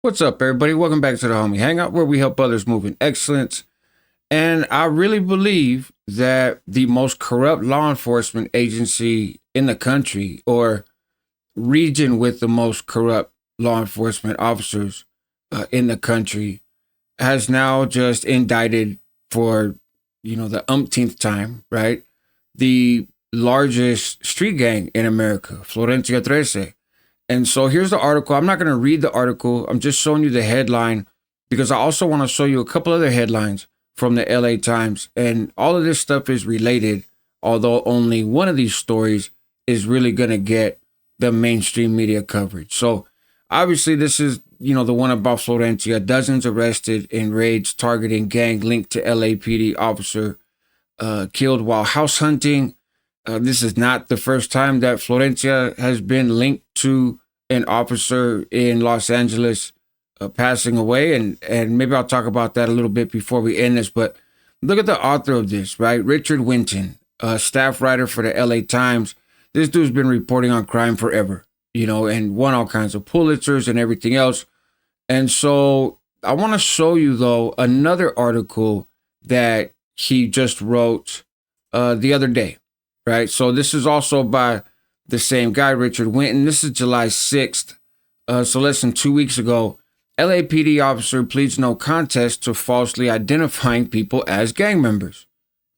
What's up, everybody? Welcome back to the Homie Hangout, where we help others move in excellence. And I really believe that the most corrupt law enforcement agency in the country, or region with the most corrupt law enforcement officers in the country, has now just indicted for, the umpteenth time, right? The largest street gang in America, Florencia 13. And so here's the article. I'm not going to read the article. I'm just showing you the headline because I also want to show you a couple other headlines from the LA Times. And all of this stuff is related, although only one of these stories is really going to get the mainstream media coverage. So obviously this is, the one about Florencia. Dozens arrested in raids targeting gang linked to LAPD officer killed while house hunting. This is not the first time that Florencia has been linked to an officer in Los Angeles passing away. And maybe I'll talk about that a little bit before we end this. But look at the author of this, right? Richard Winton, a staff writer for the LA Times. This dude's been reporting on crime forever, and won all kinds of Pulitzers and everything else. And so I want to show you, though, another article that he just wrote the other day. Right. So this is also by the same guy, Richard Winton. This is July 6th. So less than 2 weeks ago, LAPD officer pleads no contest to falsely identifying people as gang members.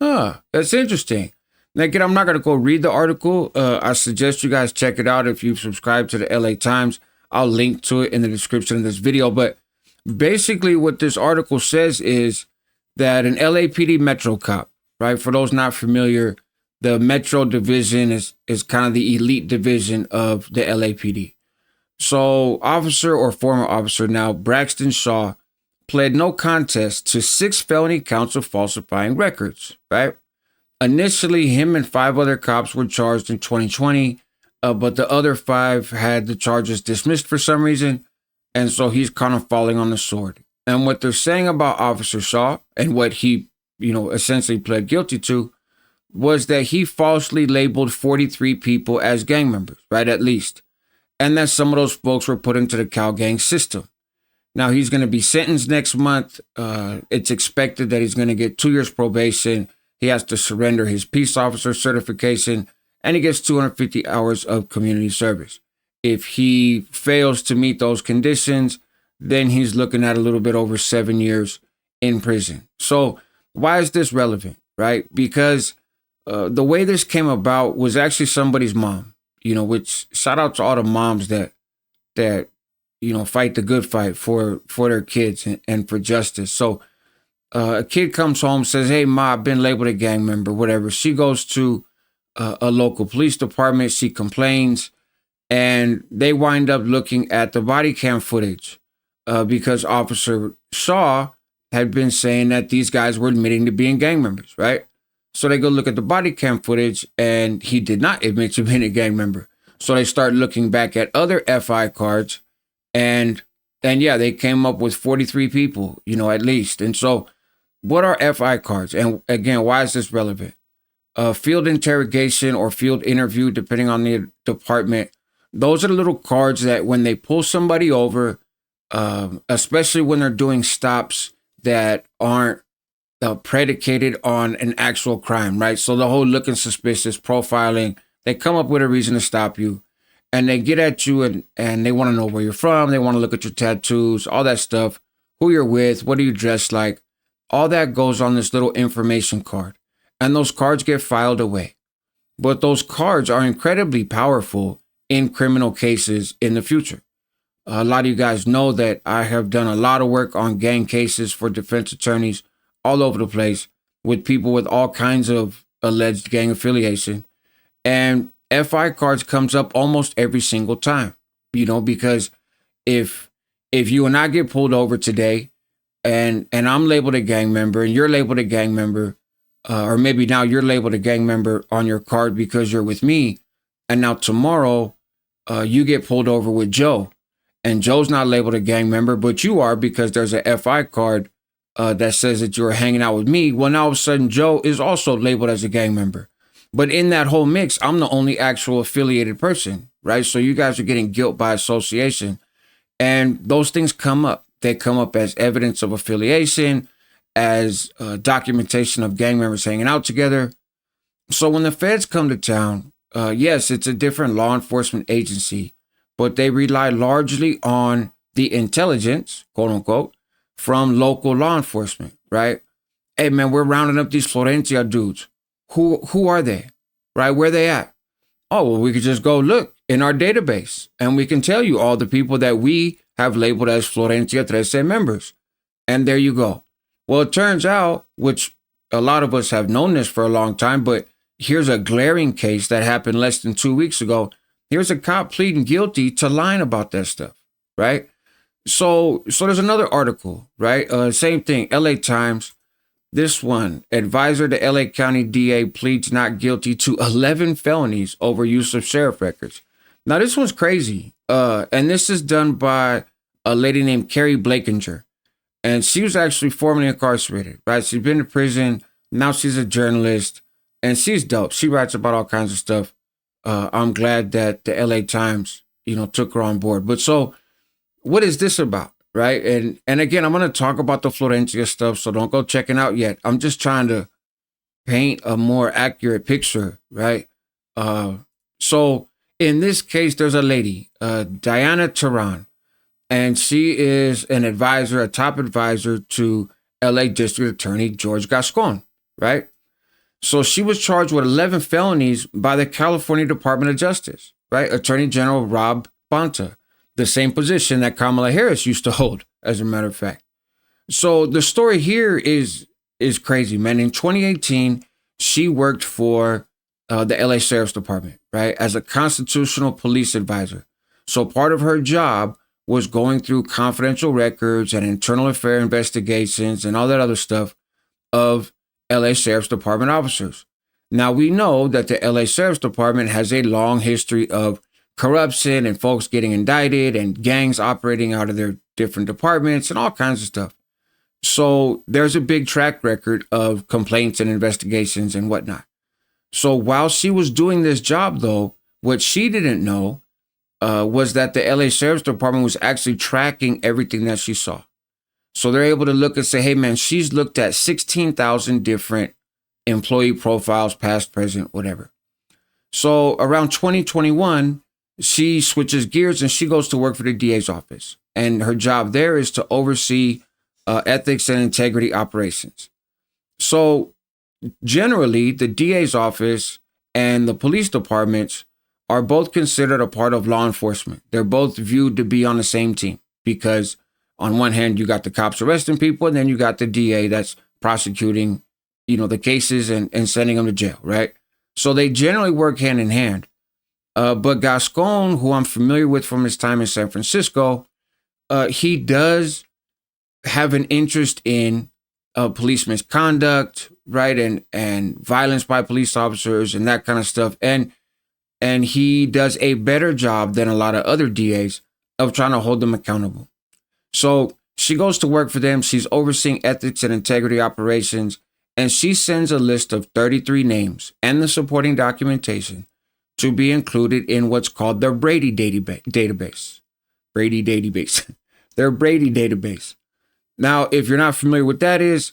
That's interesting. Now, again, I'm not going to go read the article. I suggest you guys check it out if you've subscribed to the LA Times. I'll link to it in the description of this video. But basically what this article says is that an LAPD Metro cop, right, for those not familiar, the Metro division is kind of the elite division of the LAPD. So officer or former officer now, Braxton Shaw, pled no contest to 6 felony counts of falsifying records, right? Initially, him and 5 other cops were charged in 2020, but the other 5 had the charges dismissed for some reason. And so he's kind of falling on the sword. And what they're saying about Officer Shaw and what he, essentially pled guilty to was that he falsely labeled 43 people as gang members, right, at least. And that some of those folks were put into the Cal Gang system. Now, he's going to be sentenced next month. It's expected that he's going to get 2 years probation. He has to surrender his peace officer certification, and he gets 250 hours of community service. If he fails to meet those conditions, then he's looking at a little bit over 7 years in prison. So why is this relevant, right? Because the way this came about was actually somebody's mom, which shout out to all the moms that fight the good fight for their kids and for justice. So a kid comes home, says, "Hey, Ma, I've been labeled a gang member," whatever. She goes to a local police department. She complains, and they wind up looking at the body cam footage because Officer Shaw had been saying that these guys were admitting to being gang members, right? So they go look at the body cam footage, and he did not admit to being a gang member. So they start looking back at other FI cards, and yeah, they came up with 43 people, at least. And so what are FI cards? And again, why is this relevant? Field interrogation or field interview, depending on the department. Those are the little cards that when they pull somebody over, especially when they're doing stops that aren't predicated on an actual crime, right? So the whole looking suspicious, profiling, they come up with a reason to stop you, and they get at you and they want to know where you're from. They want to look at your tattoos, all that stuff, who you're with, what are you dressed like. All that goes on this little information card, and those cards get filed away. But those cards are incredibly powerful in criminal cases in the future. A lot of you guys know that I have done a lot of work on gang cases for defense attorneys all over the place with people with all kinds of alleged gang affiliation. And FI cards comes up almost every single time, because if you and I get pulled over today and I'm labeled a gang member and you're labeled a gang member, or maybe now you're labeled a gang member on your card because you're with me, and now tomorrow you get pulled over with Joe, and Joe's not labeled a gang member, but you are because there's a FI card that says that you're hanging out with me. Well, now all of a sudden Joe is also labeled as a gang member. But in that whole mix, I'm the only actual affiliated person, right? So you guys are getting guilt by association. And those things come up. They come up as evidence of affiliation, as documentation of gang members hanging out together. So when the feds come to town, yes, it's a different law enforcement agency, but they rely largely on the intelligence, quote unquote, from local law enforcement, right? Hey man, we're rounding up these Florencia dudes. Who are they? Right? Where they at? Oh, well, we could just go look in our database and we can tell you all the people that we have labeled as Florencia 13 members. And there you go. Well, it turns out, which a lot of us have known this for a long time, but here's a glaring case that happened less than 2 weeks ago. Here's a cop pleading guilty to lying about that stuff, right? So there's another article, right? Same thing, LA Times. This one, advisor to LA County DA pleads not guilty to 11 felonies over use of sheriff records. Now, this one's crazy. And this is done by a lady named Carrie Blakinger. And she was actually formerly incarcerated, right? She's been to prison. Now she's a journalist. And she's dope. She writes about all kinds of stuff. I'm glad that the LA Times, took her on board. But so what is this about? Right. And again, I'm going to talk about the Florencia stuff, so don't go checking out yet. I'm just trying to paint a more accurate picture. Right. So in this case, there's a lady, Diana Tehran, and she is an advisor, a top advisor to LA District Attorney George Gascon. Right. So she was charged with 11 felonies by the California Department of Justice. Right. Attorney General Rob Bonta. The same position that Kamala Harris used to hold, as a matter of fact. So the story here is crazy, man. In 2018, she worked for the LA Sheriff's Department, right, as a constitutional police advisor. So part of her job was going through confidential records and internal affair investigations and all that other stuff of LA Sheriff's Department officers. Now, we know that the LA Sheriff's Department has a long history of corruption and folks getting indicted and gangs operating out of their different departments and all kinds of stuff. So there's a big track record of complaints and investigations and whatnot. So while she was doing this job, though, what she didn't know was that the LA Sheriff's Department was actually tracking everything that she saw. So they're able to look and say, hey, man, she's looked at 16,000 different employee profiles, past, present, whatever. So around 2021, she switches gears and she goes to work for the DA's office. And her job there is to oversee ethics and integrity operations. So generally, the DA's office and the police departments are both considered a part of law enforcement. They're both viewed to be on the same team because on one hand, you got the cops arresting people, and then you got the DA that's prosecuting, the cases and sending them to jail, right? So they generally work hand in hand. But Gascon, who I'm familiar with from his time in San Francisco, he does have an interest in police misconduct, right, and violence by police officers and that kind of stuff. And he does a better job than a lot of other DAs of trying to hold them accountable. So she goes to work for them. She's overseeing ethics and integrity operations, and she sends a list of 33 names and the supporting documentation to be included in what's called their Brady database. Brady database. Their Brady database. Now, if you're not familiar with that is,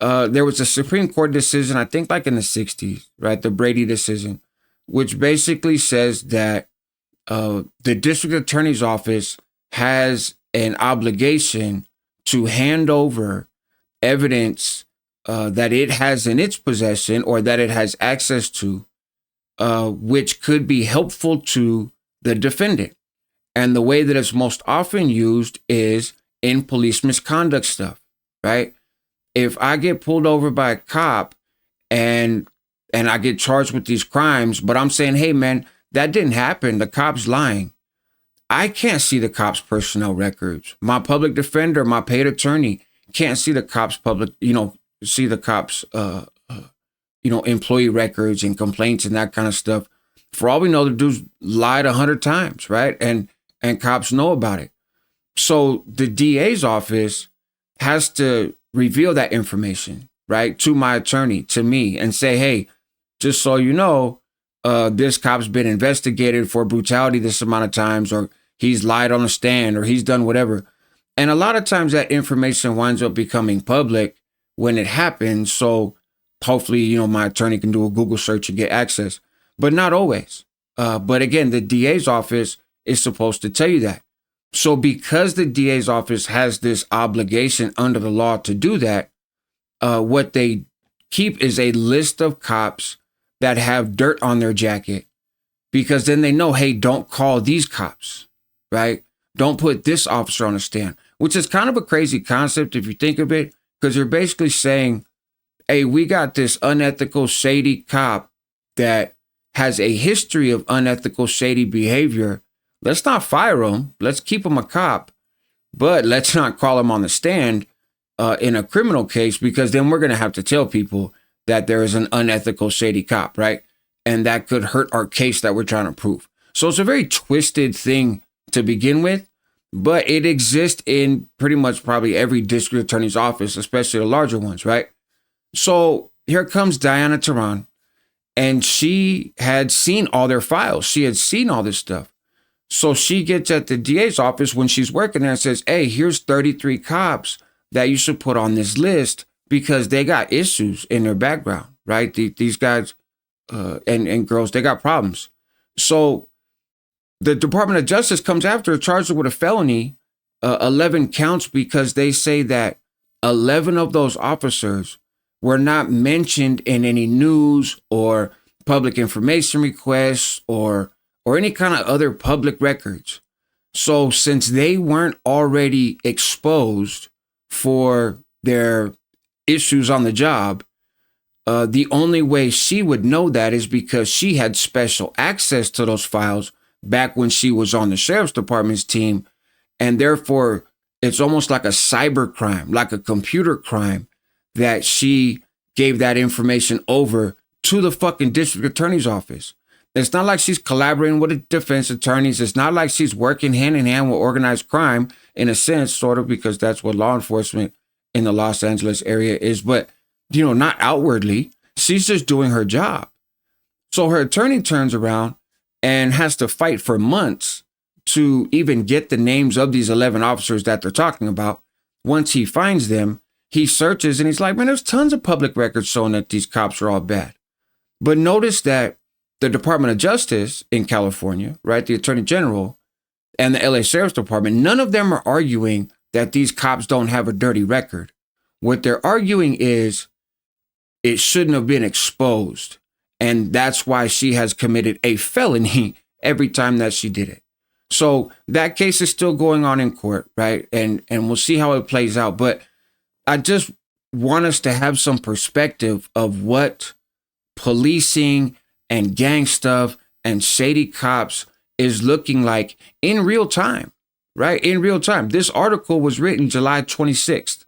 there was a Supreme Court decision, I think like in the 60s, right? The Brady decision, which basically says that the district attorney's office has an obligation to hand over evidence that it has in its possession or that it has access to, which could be helpful to the defendant. And the way that it's most often used is in police misconduct stuff, right? If I get pulled over by a cop and I get charged with these crimes, but I'm saying, hey, man, that didn't happen. The cop's lying. I can't see the cop's personnel records. My public defender, my paid attorney can't see the cop's employee records and complaints and that kind of stuff. For all we know, the dude's lied 100 times, right? And cops know about it. So the DA's office has to reveal that information, right, to my attorney, to me, and say, hey, just so you know, this cop's been investigated for brutality this amount of times, or he's lied on the stand or he's done whatever. And a lot of times that information winds up becoming public when it happens. So hopefully, my attorney can do a Google search and get access, but not always. But again, the DA's office is supposed to tell you that. So because the DA's office has this obligation under the law to do that, what they keep is a list of cops that have dirt on their jacket, because then they know, hey, don't call these cops, right? Don't put this officer on the stand, which is kind of a crazy concept if you think of it, because you're basically saying, hey, we got this unethical, shady cop that has a history of unethical, shady behavior. Let's not fire him. Let's keep him a cop, but let's not call him on the stand in a criminal case, because then we're going to have to tell people that there is an unethical, shady cop, right? And that could hurt our case that we're trying to prove. So it's a very twisted thing to begin with, but it exists in pretty much probably every district attorney's office, especially the larger ones, right? So here comes Diana Taran, and she had seen all their files. She had seen all this stuff. So she gets at the DA's office when she's working there and says, hey, here's 33 cops that you should put on this list because they got issues in their background, right? These guys and girls, they got problems. So the Department of Justice comes after her, charged her with a felony, 11 counts, because they say that 11 of those officers were not mentioned in any news or public information requests or any kind of other public records. So since they weren't already exposed for their issues on the job, the only way she would know that is because she had special access to those files back when she was on the sheriff's department's team. And therefore, it's almost like a cyber crime, like a computer crime, that she gave that information over to the fucking district attorney's office. It's not like she's collaborating with the defense attorneys. It's not like she's working hand in hand with organized crime, in a sense, sort of, because that's what law enforcement in the Los Angeles area is. But, not outwardly. She's just doing her job. So her attorney turns around and has to fight for months to even get the names of these 11 officers that they're talking about. Once he finds them, he searches and he's like, man, there's tons of public records showing that these cops are all bad. But notice that the Department of Justice in California, right, the Attorney General and the LA Sheriff's Department, none of them are arguing that these cops don't have a dirty record. What they're arguing is it shouldn't have been exposed. And that's why she has committed a felony every time that she did it. So that case is still going on in court, right? And we'll see how it plays out. But I just want us to have some perspective of what policing and gang stuff and shady cops is looking like in real time, right? In real time. This article was written July 26th,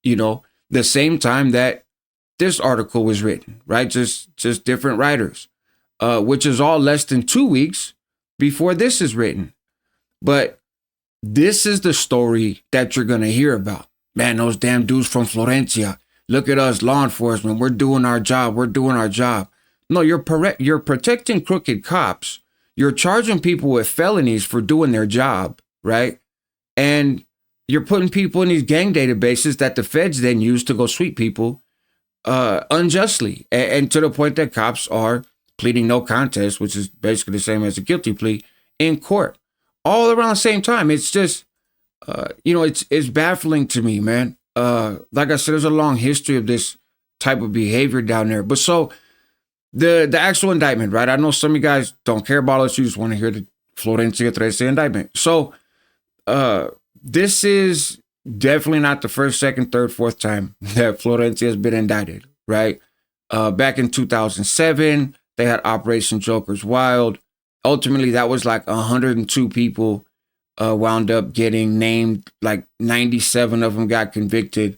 the same time that this article was written, right? Just different writers, which is all less than 2 weeks before this is written. But this is the story that you're going to hear about. Man, those damn dudes from Florencia. Look at us, law enforcement. We're doing our job. We're doing our job. No, you're protecting crooked cops. You're charging people with felonies for doing their job, right? And you're putting people in these gang databases that the feds then use to go sweep people unjustly. And to the point that cops are pleading no contest, which is basically the same as a guilty plea, in court. All around the same time. It's just, it's baffling to me, man. Like I said, there's a long history of this type of behavior down there. But so the actual indictment, right? I know some of you guys don't care about us. You just want to hear the Florencia 13 indictment. So this is definitely not the first, second, third, fourth time that Florencia has been indicted, right? Back in 2007, they had Operation Joker's Wild. Ultimately, that was like 102 people wound up getting named. Like 97 of them got convicted.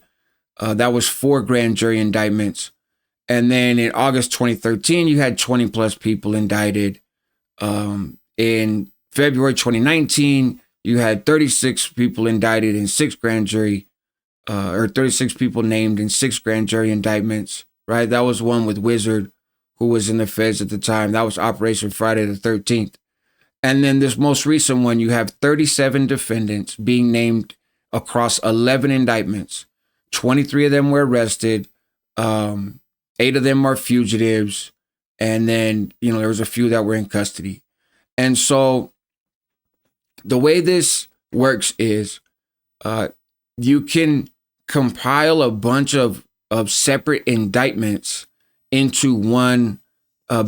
That was 4 grand jury indictments. And then in August 2013, you had 20 plus people indicted. In February 2019, you had 36 people indicted in 6 grand jury, or 36 people named in 6 grand jury indictments, right? That was one with Wizard, who was in the feds at the time. That was Operation Friday the 13th. And then this most recent one, you have 37 defendants being named across 11 indictments. 23 of them were arrested. 8 of them are fugitives. And then, there was a few that were in custody. And so the way this works is you can compile a bunch of separate indictments into one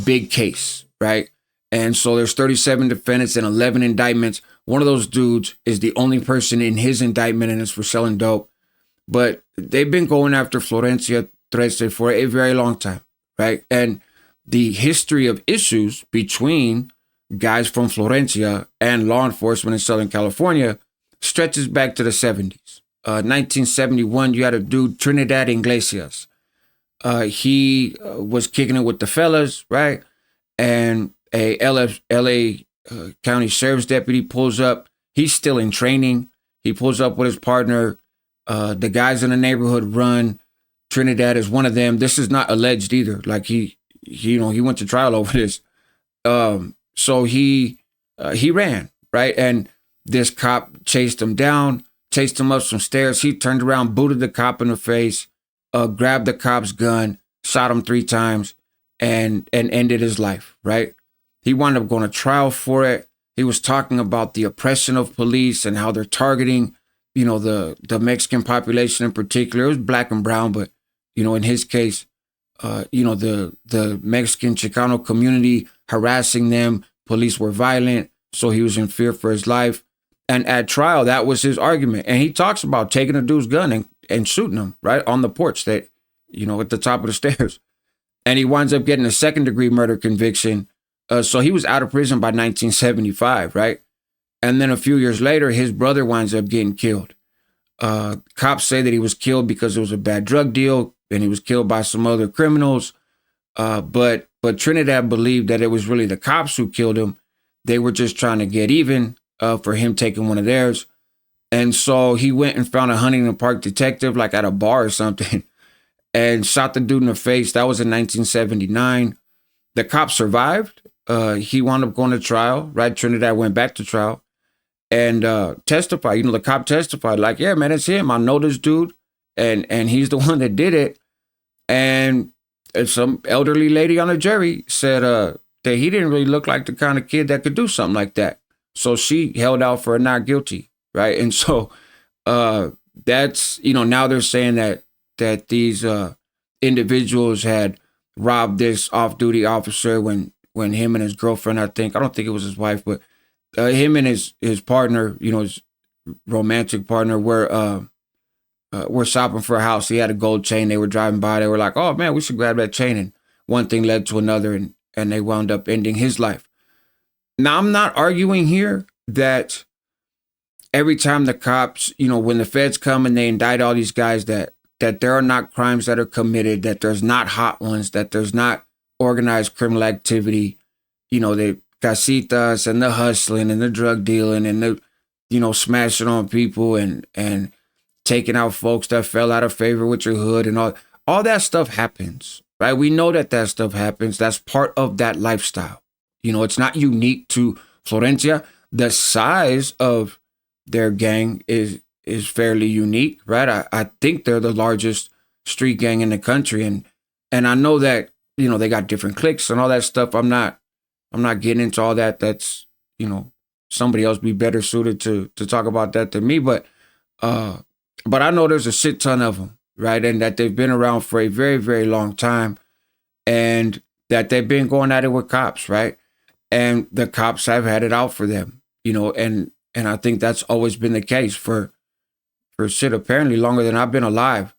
big case, right? And so there's 37 defendants and 11 indictments. One of those dudes is the only person in his indictment, and it's for selling dope. But they've been going after Florencia for a very long time, right? And the history of issues between guys from Florencia and law enforcement in Southern California stretches back to the 70s. 1971, you had a dude, Trinidad Iglesias. He was kicking it with the fellas, right? And a LA County Sheriff's deputy pulls up. He's still in training. He pulls up with his partner. The guys in the neighborhood run. Trinidad is one of them. This is not alleged either. Like he went to trial over this. So he ran, right? And this cop chased him down, chased him up some stairs. He turned around, booted the cop in the face, grabbed the cop's gun, shot him 3 times, and ended his life, right? He wound up going to trial for it. He was talking about the oppression of police and how they're targeting, the Mexican population in particular. It was black and brown, but, in his case, the Mexican Chicano community harassing them. Police were violent, so he was in fear for his life. And at trial, that was his argument. And he talks about taking a dude's gun and shooting him right on the porch at the top of the stairs. And he winds up getting a 2nd-degree murder conviction. So he was out of prison by 1975, right? And then a few years later, his brother winds up getting killed. Cops say that he was killed because it was a bad drug deal, and he was killed by some other criminals. But Trinidad believed that it was really the cops who killed him. They were just trying to get even for him taking one of theirs. And so he went and found a Huntington Park detective, like at a bar or something, and shot the dude in the face. That was in 1979. The cop survived. He wound up going to trial, right? Trinidad went back to trial and testified. The cop testified like, yeah, man, it's him. I know this dude. And he's the one that did it. And some elderly lady on the jury said that he didn't really look like the kind of kid that could do something like that. So she held out for a not guilty, right? And so that's, now they're saying that these individuals had robbed this off-duty officer when him and his girlfriend, I don't think it was his wife, but him and his partner, his romantic partner were shopping for a house. He had a gold chain. They were driving by. They were like, oh man, we should grab that chain. And one thing led to another, and they wound up ending his life. Now, I'm not arguing here that every time the cops, when the feds come and they indict all these guys, that there are not crimes that are committed, that there's not hot ones, that there's not organized criminal activity, the casitas and the hustling and the drug dealing and the, smashing on people and taking out folks that fell out of favor with your hood and all that stuff happens, right? We know that stuff happens. That's part of that lifestyle. It's not unique to Florencia. The size of their gang is fairly unique, right? I think they're the largest street gang in the country. And I know that, they got different cliques and all that stuff. I'm not getting into all that. That's, somebody else be better suited to talk about that than me. But I know there's a shit ton of them, right? And that they've been around for a very, very long time, and that they've been going at it with cops, right? And the cops have had it out for them, and I think that's always been the case for shit apparently longer than I've been alive.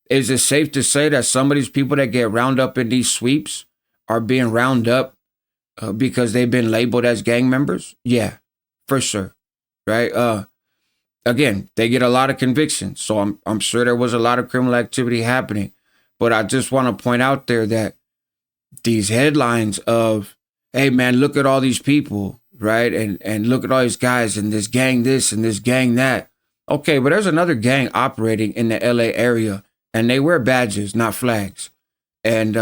Is it safe to say that some of these people that get round up in these sweeps are being round up because they've been labeled as gang members? Yeah, for sure, right? Again, they get a lot of convictions, so I'm sure there was a lot of criminal activity happening. But I just want to point out there that these headlines of, hey man, look at all these people, right? And look at all these guys and this gang this and this gang that. Okay, but there's another gang operating in the LA area, and they wear badges, not flags. And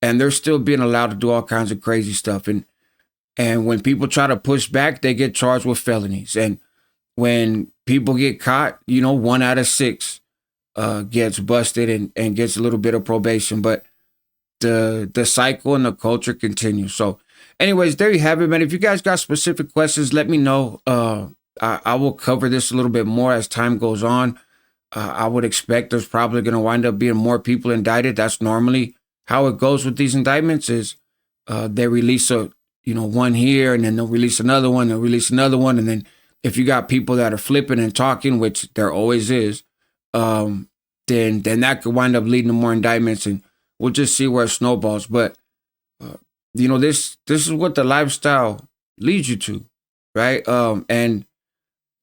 they're still being allowed to do all kinds of crazy stuff. And And when people try to push back, they get charged with felonies. And when people get caught, 1 out of 6 gets busted and gets a little bit of probation. But the cycle and the culture continues. So anyways, there you have it, man. If you guys got specific questions, let me know. I will cover this a little bit more as time goes on. I would expect there's probably going to wind up being more people indicted. That's normally how it goes with these indictments is they release one here and then they'll release another one, and then if you got people that are flipping and talking, which there always is, then that could wind up leading to more indictments, and we'll just see where it snowballs. But this is what the lifestyle leads you to, right? And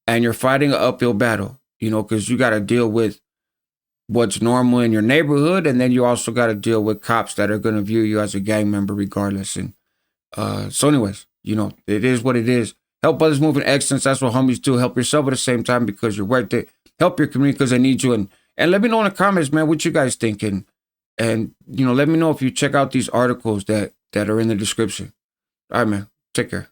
you're fighting an uphill battle, because you got to deal with what's normal in your neighborhood, and then you also got to deal with cops that are going to view you as a gang member regardless. And so anyways, it is what it is. Help others move in excellence. That's what homies do. Help yourself at the same time because you're worth it. Help your community because they need you. And let me know in the comments, man, what you guys think. And let me know if you check out these articles that are in the description. All right, man. Take care.